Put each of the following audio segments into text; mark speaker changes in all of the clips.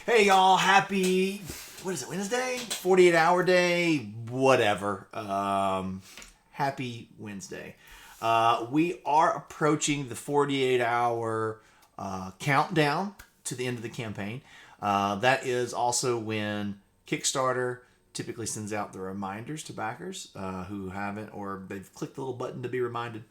Speaker 1: Hey y'all, happy, what is it, Wednesday? 48 hour day, whatever. Happy Wednesday. We are approaching the 48-hour countdown to the end of the campaign. That is also when Kickstarter typically sends out the reminders to backers who haven't, or they've clicked the little button to be reminded,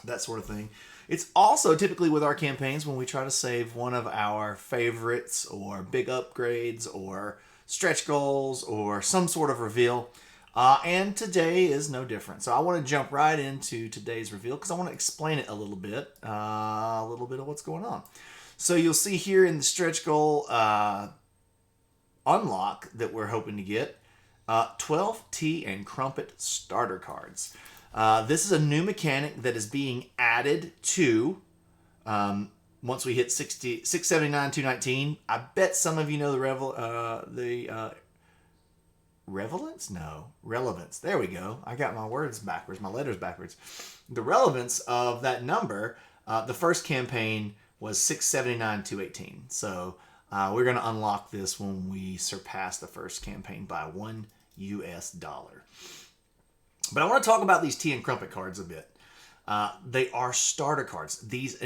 Speaker 1: that sort of thing. It's also typically with our campaigns when we try to save one of our favorites or big upgrades or stretch goals or some sort of reveal. And today is no different. So I want to jump right into today's reveal because I want to explain it a little bit of what's going on. So you'll see here in the stretch goal unlock that we're hoping to get 12 tea and crumpet starter cards. This is a new mechanic that is being added to once we hit 679, 219. I bet some of you know the relevance? No, relevance. There we go. I got my words backwards, my letters backwards. The relevance of that number, the first campaign was 679, 218. So we're going to unlock this when we surpass the first campaign by $1 US. But I want to talk about these tea and crumpet cards a bit. They are starter cards. These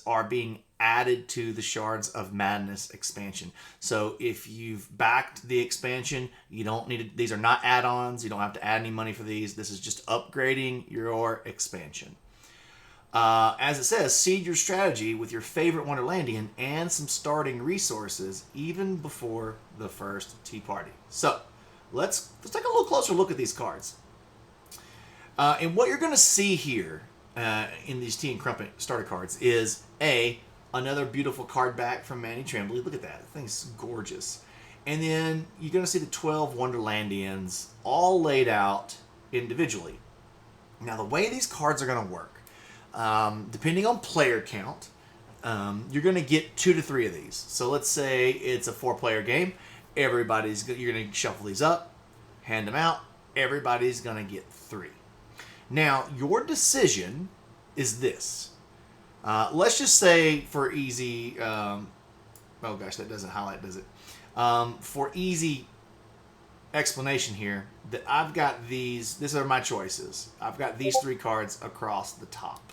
Speaker 1: are being added to the Shards of Madness expansion. So if you've backed the expansion, you don't need to, these are not add-ons. You don't have to add any money for these. This is just upgrading your expansion. As it says, seed your strategy with your favorite Wonderlandian and some starting resources even before the first tea party. So let's take a little closer look at these cards. And what you're going to see here in these tea and crumpet starter cards is another beautiful card back from Manny Tremblay. Look at that. The thing's gorgeous. And then you're going to see the 12 Wonderlandians all laid out individually. Now, the way these cards are going to work, depending on player count, you're going to get 2 to 3 of these. So let's say it's a 4-player game. You're going to shuffle these up, hand them out. Everybody's going to get 3. Now, your decision is this. Let's just say for easy... oh gosh, that doesn't highlight, does it? For easy explanation here, that I've got these are my choices. I've got these 3 cards across the top.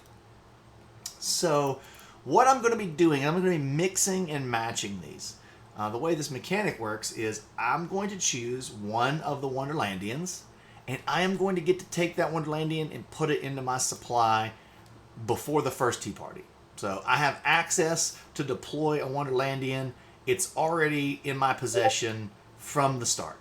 Speaker 1: So, what I'm going to be doing, I'm going to be mixing and matching these. The way this mechanic works is I'm going to choose one of the Wonderlandians, and I am going to get to take that Wonderlandian and put it into my supply before the first tea party. So I have access to deploy a Wonderlandian. It's already in my possession from the start.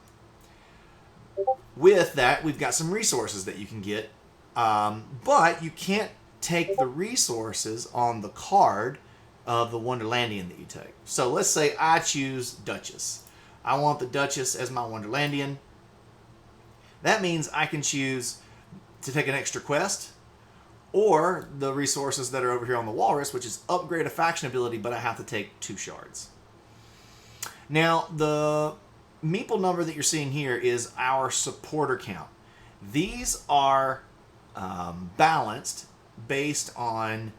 Speaker 1: With that, we've got some resources that you can get, but you can't take the resources on the card of the Wonderlandian that you take. So let's say I choose Duchess. I want the Duchess as my Wonderlandian. That means I can choose to take an extra quest or the resources that are over here on the Walrus, which is upgrade a faction ability, but I have to take 2 shards. Now, the meeple number that you're seeing here is our supporter count. These are balanced based on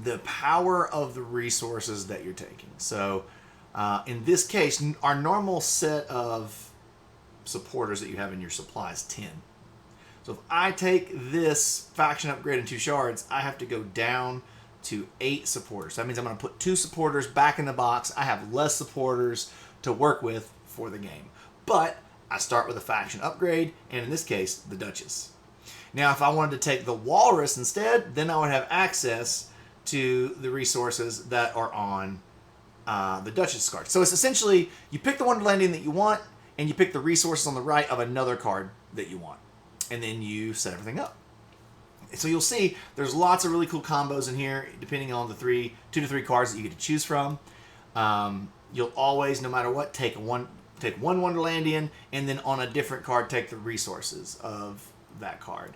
Speaker 1: the power of the resources that you're taking. So in this case, our normal set of supporters that you have in your supply is 10. So if I take this faction upgrade in 2 shards, I have to go down to 8 supporters. That means I'm going to put 2 supporters back in the box. I have less supporters to work with for the game. But I start with a faction upgrade, and in this case, the Duchess. Now, if I wanted to take the Walrus instead, then I would have access to the resources that are on the Duchess card. So it's essentially, you pick the Wonderlandian that you want, and you pick the resources on the right of another card that you want. And then you set everything up. So you'll see there's lots of really cool combos in here, depending on the 2 to 3 cards that you get to choose from. You'll always, no matter what, take one Wonderlandian, and then on a different card, take the resources of that card.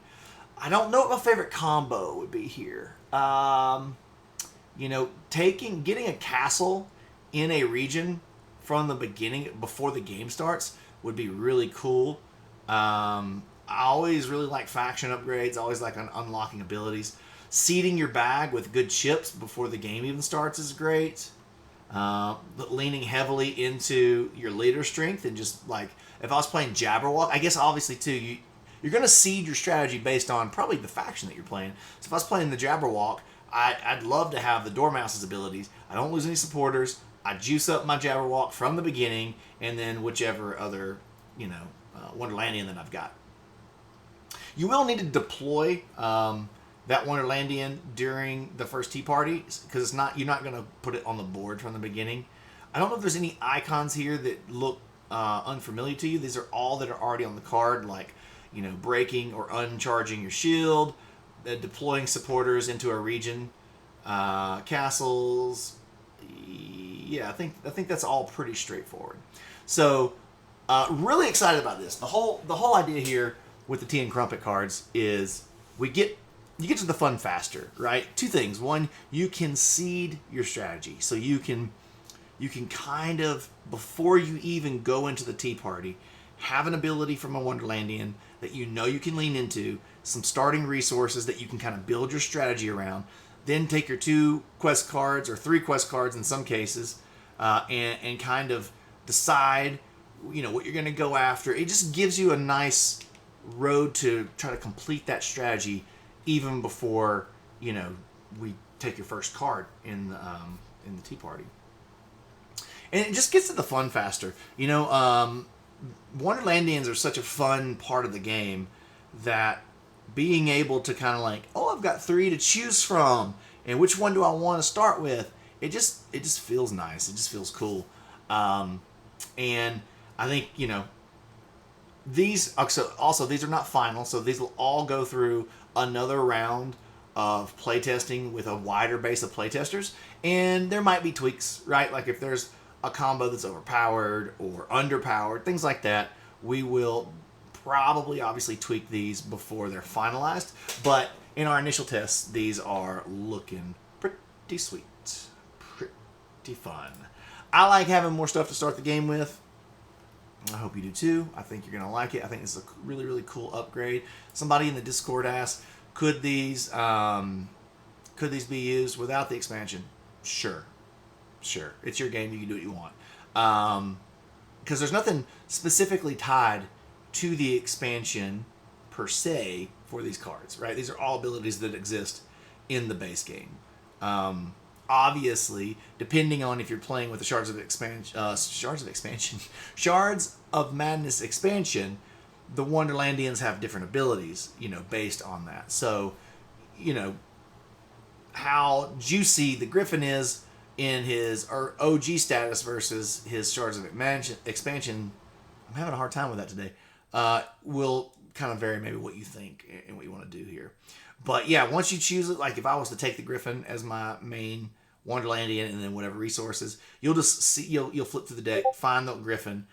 Speaker 1: I don't know what my favorite combo would be here. Getting a castle in a region from the beginning, before the game starts, would be really cool. I always really like faction upgrades. I always like unlocking abilities. Seeding your bag with good chips before the game even starts is great. leaning heavily into your leader strength and just like if I was playing Jabberwock, I guess obviously too you're going to seed your strategy based on probably the faction that you're playing. So if I was playing the Jabberwock, I'd love to have the Dormouse's abilities. I don't lose any supporters. I juice up my Jabberwock from the beginning, and then whichever other Wonderlandian that I've got. You will need to deploy that Wonderlandian during the first tea party because you're not going to put it on the board from the beginning. I don't know if there's any icons here that look unfamiliar to you. These are all that are already on the card, like breaking or uncharging your shield, deploying supporters into a region, castles. Yeah, I think that's all pretty straightforward. So, really excited about this. The whole idea here with the tea and crumpet cards is you get to the fun faster, right? Two things. One, you can seed your strategy, so you can kind of before you even go into the tea party, have an ability from a Wonderlandian that you can lean into, some starting resources that you can kind of build your strategy around. Then take your 2 quest cards or 3 quest cards in some cases, and kind of decide, what you're going to go after. It just gives you a nice road to try to complete that strategy, even before we take your first card in the tea party. And it just gets to the fun faster. Wonderlandians are such a fun part of the game that being able to kind of like, I've got 3 to choose from, and which one do I want to start with? It just feels nice. It just feels cool. And I think these also these are not final, so these will all go through another round of playtesting with a wider base of playtesters, and there might be tweaks, right? Like if there's a combo that's overpowered or underpowered, things like that, we will probably obviously tweak these before they're finalized. But in our initial tests, these are looking pretty sweet, pretty fun. I like having more stuff to start the game with. I hope you do too. I think you're gonna like it. I think this is a really, really cool upgrade. Somebody in the Discord asked, could these be used without the expansion? Sure. It's your game. You can do what you want. Because there's nothing specifically tied to the expansion per se for these cards, right? These are all abilities that exist in the base game. Obviously, depending on if you're playing with the Shards of Madness expansion, the Wonderlandians have different abilities, based on that. So, how juicy the Griffin is in his OG status versus his Shards of expansion, I'm having a hard time with that today, will kind of vary maybe what you think and what you want to do here. But yeah, once you choose it, like if I was to take the Griffin as my main Wonderlandian and then whatever resources, you'll just see, you'll flip through the deck, find the Griffin,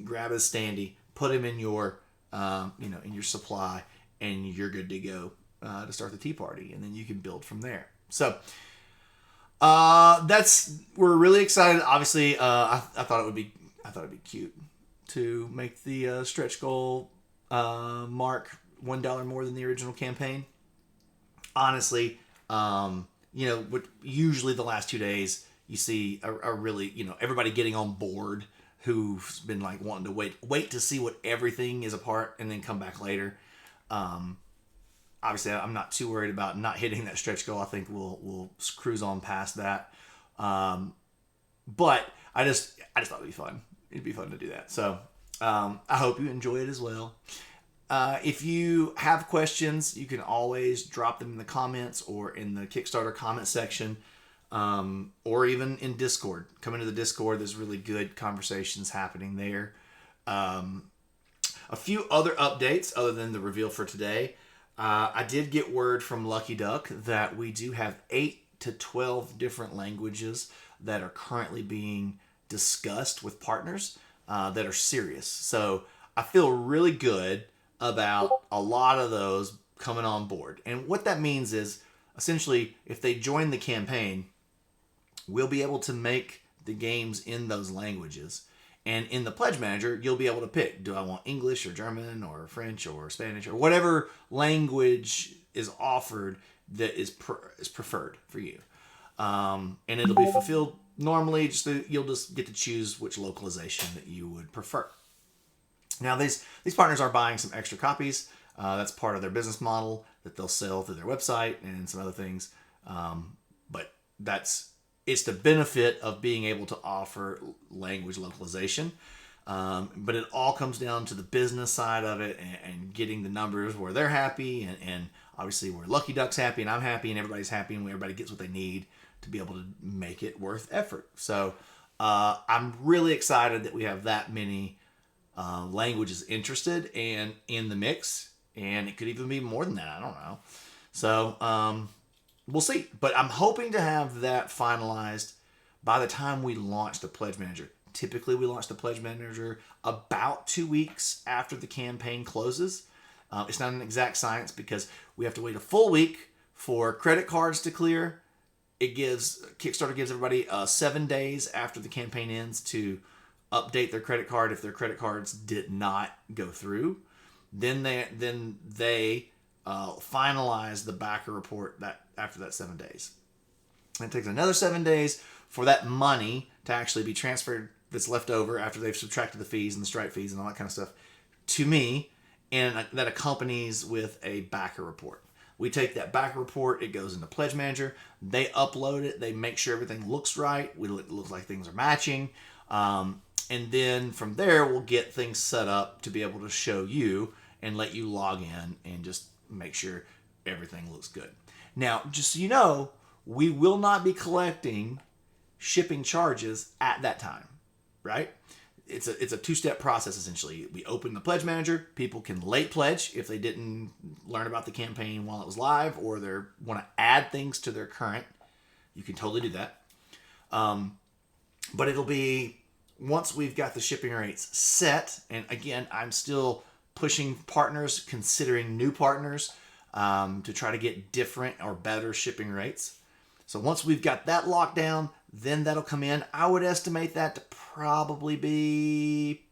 Speaker 1: grab his standee, put him in your, in your supply, and you're good to go to start the tea party, and then you can build from there. So we're really excited. Obviously, I thought it'd be cute to make the stretch goal mark $1 more than the original campaign. Honestly, usually the last 2 days you see a really, everybody getting on board who's been like wanting to wait to see what everything is apart and then come back later. Obviously, I'm not too worried about not hitting that stretch goal. I think we'll cruise on past that. But I just thought it'd be fun. It'd be fun to do that. So I hope you enjoy it as well. If you have questions, you can always drop them in the comments or in the Kickstarter comment section, or even in Discord. Come into the Discord. There's really good conversations happening there. A few other updates other than the reveal for today. I did get word from Lucky Duck that we do have 8 to 12 different languages that are currently being discussed with partners that are serious. So I feel really good about a lot of those coming on board. And what that means is, essentially, if they join the campaign, we'll be able to make the games in those languages. And in the Pledge Manager, you'll be able to pick, do I want English or German or French or Spanish or whatever language is offered that is preferred for you. And it'll be fulfilled normally you'll just get to choose which localization that you would prefer. Now these partners are buying some extra copies. That's part of their business model that they'll sell through their website and some other things. But it's the benefit of being able to offer language localization. But it all comes down to the business side of it and getting the numbers where they're happy and obviously where Lucky Duck's happy and I'm happy and everybody's happy and everybody gets what they need to be able to make it worth effort. So I'm really excited that we have that many languages interested and in the mix, and it could even be more than that. I don't know. So we'll see. But I'm hoping to have that finalized by the time we launch the Pledge Manager. Typically, we launch the Pledge Manager about 2 weeks after the campaign closes. It's not an exact science because we have to wait a full week for credit cards to clear. Kickstarter gives everybody 7 days after the campaign ends to update their credit card if their credit cards did not go through. Then they finalize the backer report that after that 7 days. And it takes another 7 days for that money to actually be transferred that's left over after they've subtracted the fees and the Stripe fees and all that kind of stuff to me, and that accompanies with a backer report. We take that backer report, it goes into Pledge Manager, they upload it, they make sure everything looks right, it looks like things are matching, and then from there we'll get things set up to be able to show you and let you log in and just make sure everything looks good. Now, just so you know, we will not be collecting shipping charges at that time, right? It's a two-step process, essentially. We open the Pledge Manager. People can late pledge if they didn't learn about the campaign while it was live, or they want to add things to their current. You can totally do that. But it'll be once we've got the shipping rates set, and again, I'm still pushing partners, considering new partners, to try to get different or better shipping rates. So once we've got that locked down, then that'll come in. I would estimate that to probably be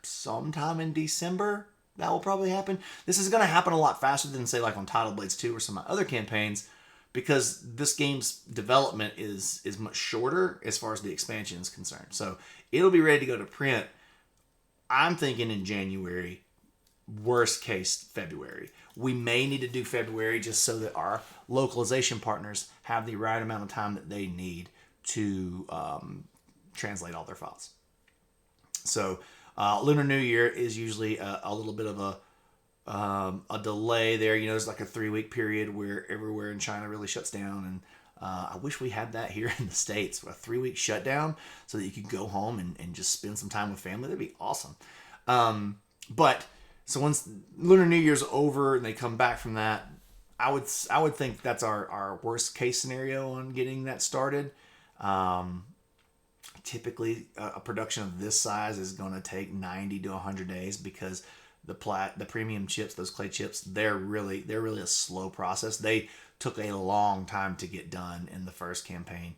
Speaker 1: sometime in December. That will probably happen. This is going to happen a lot faster than, say, like on Tidal Blades 2 or some of my other campaigns, because this game's development is much shorter as far as the expansion is concerned. So it'll be ready to go to print, I'm thinking, in January, worst case February. We may need to do February just so that our localization partners have the right amount of time that they need to translate all their files. So Lunar New Year is usually a little bit of a delay there. You know, there's like a 3-week period where everywhere in China really shuts down, and I wish we had that here in the States, a 3-week shutdown so that you could go home and just spend some time with family. That'd be awesome. So once Lunar New Year's over and they come back from that, I would think that's our worst case scenario on getting that started. Typically, a production of this size is going to take 90 to 100 days because the premium chips, those clay chips, they're really a slow process. They took a long time to get done in the first campaign,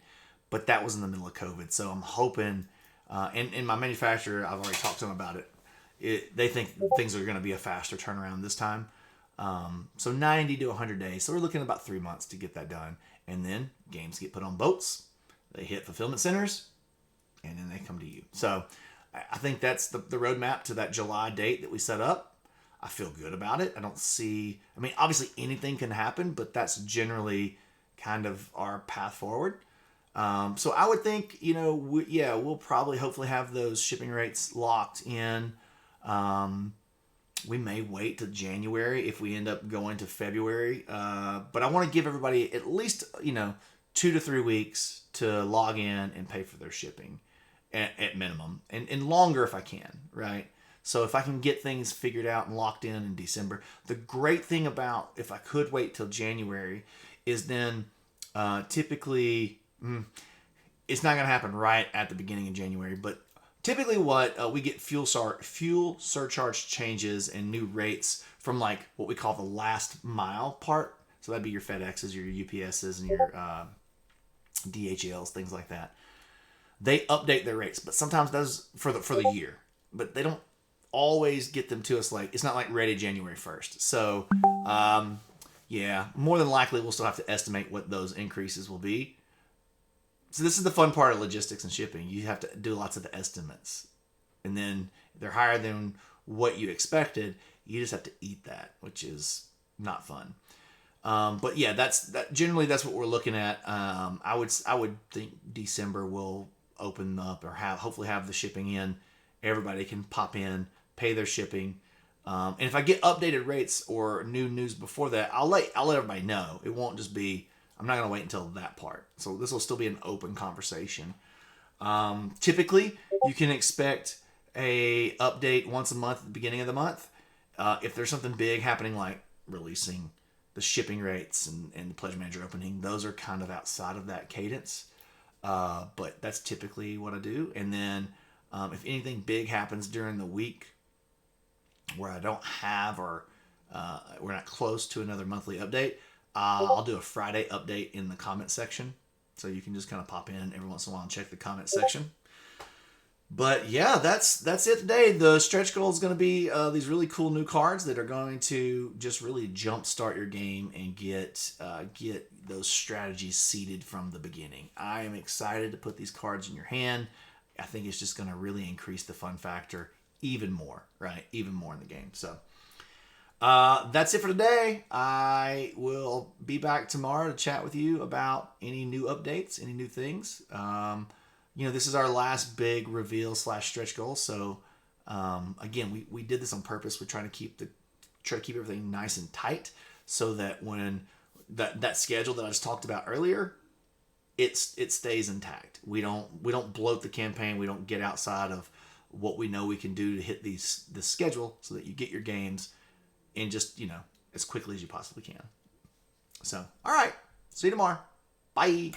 Speaker 1: but that was in the middle of COVID. So I'm hoping, and my manufacturer, I've already talked to them about it. They think things are going to be a faster turnaround this time. So 90 to 100 days. So we're looking at about 3 months to get that done. And then games get put on boats. They hit fulfillment centers. And then they come to you. So I think that's the roadmap to that July date that we set up. I feel good about it. Obviously anything can happen, but that's generally kind of our path forward. So I would think, we'll probably hopefully have those shipping rates locked in. We may wait till January if we end up going to February. But I want to give everybody at least, 2 to 3 weeks to log in and pay for their shipping at minimum, and longer if I can, right? So if I can get things figured out and locked in December, the great thing about if I could wait till January is then typically, it's not going to happen right at the beginning of January, but typically what we get fuel surcharge changes and new rates from like what we call the last mile part. So that'd be your FedExes, your UPSs, and your DHLs, things like that. They update their rates, but sometimes those for the year, but they don't always get them to us. Like, it's not like ready January 1st. So more than likely we'll still have to estimate what those increases will be. So this is the fun part of logistics and shipping. You have to do lots of estimates. And then if they're higher than what you expected, you just have to eat that, which is not fun. But yeah, generally that's what we're looking at. I would think December will open up, or hopefully have the shipping in. Everybody can pop in, pay their shipping. And if I get updated rates or new news before that, I'll let everybody know. It won't just be, I'm not going to wait until that part. So this will still be an open conversation. Typically, you can expect a update once a month at the beginning of the month. If there's something big happening, like releasing the shipping rates and the pledge manager opening, those are kind of outside of that cadence. But that's typically what I do. And then if anything big happens during the week where I don't have, or we're not close to another monthly update, I'll do a Friday update in the comment section. So you can just kind of pop in every once in a while and check the comment section. But yeah, that's it today. The stretch goal is going to be these really cool new cards that are going to just really jumpstart your game and get those strategies seeded from the beginning. I am excited to put these cards in your hand. I think it's just going to really increase the fun factor even more, right? Even more in the game. So that's it for today. I will be back tomorrow to chat with you about any new updates, any new things. This is our last big reveal / stretch goal. So, again, we did this on purpose. We're trying to keep everything nice and tight, so that when that schedule that I just talked about earlier, it stays intact. We don't bloat the campaign. We don't get outside of what we know we can do to hit this schedule, so that you get your games in just, as quickly as you possibly can. So, all right. See you tomorrow. Bye.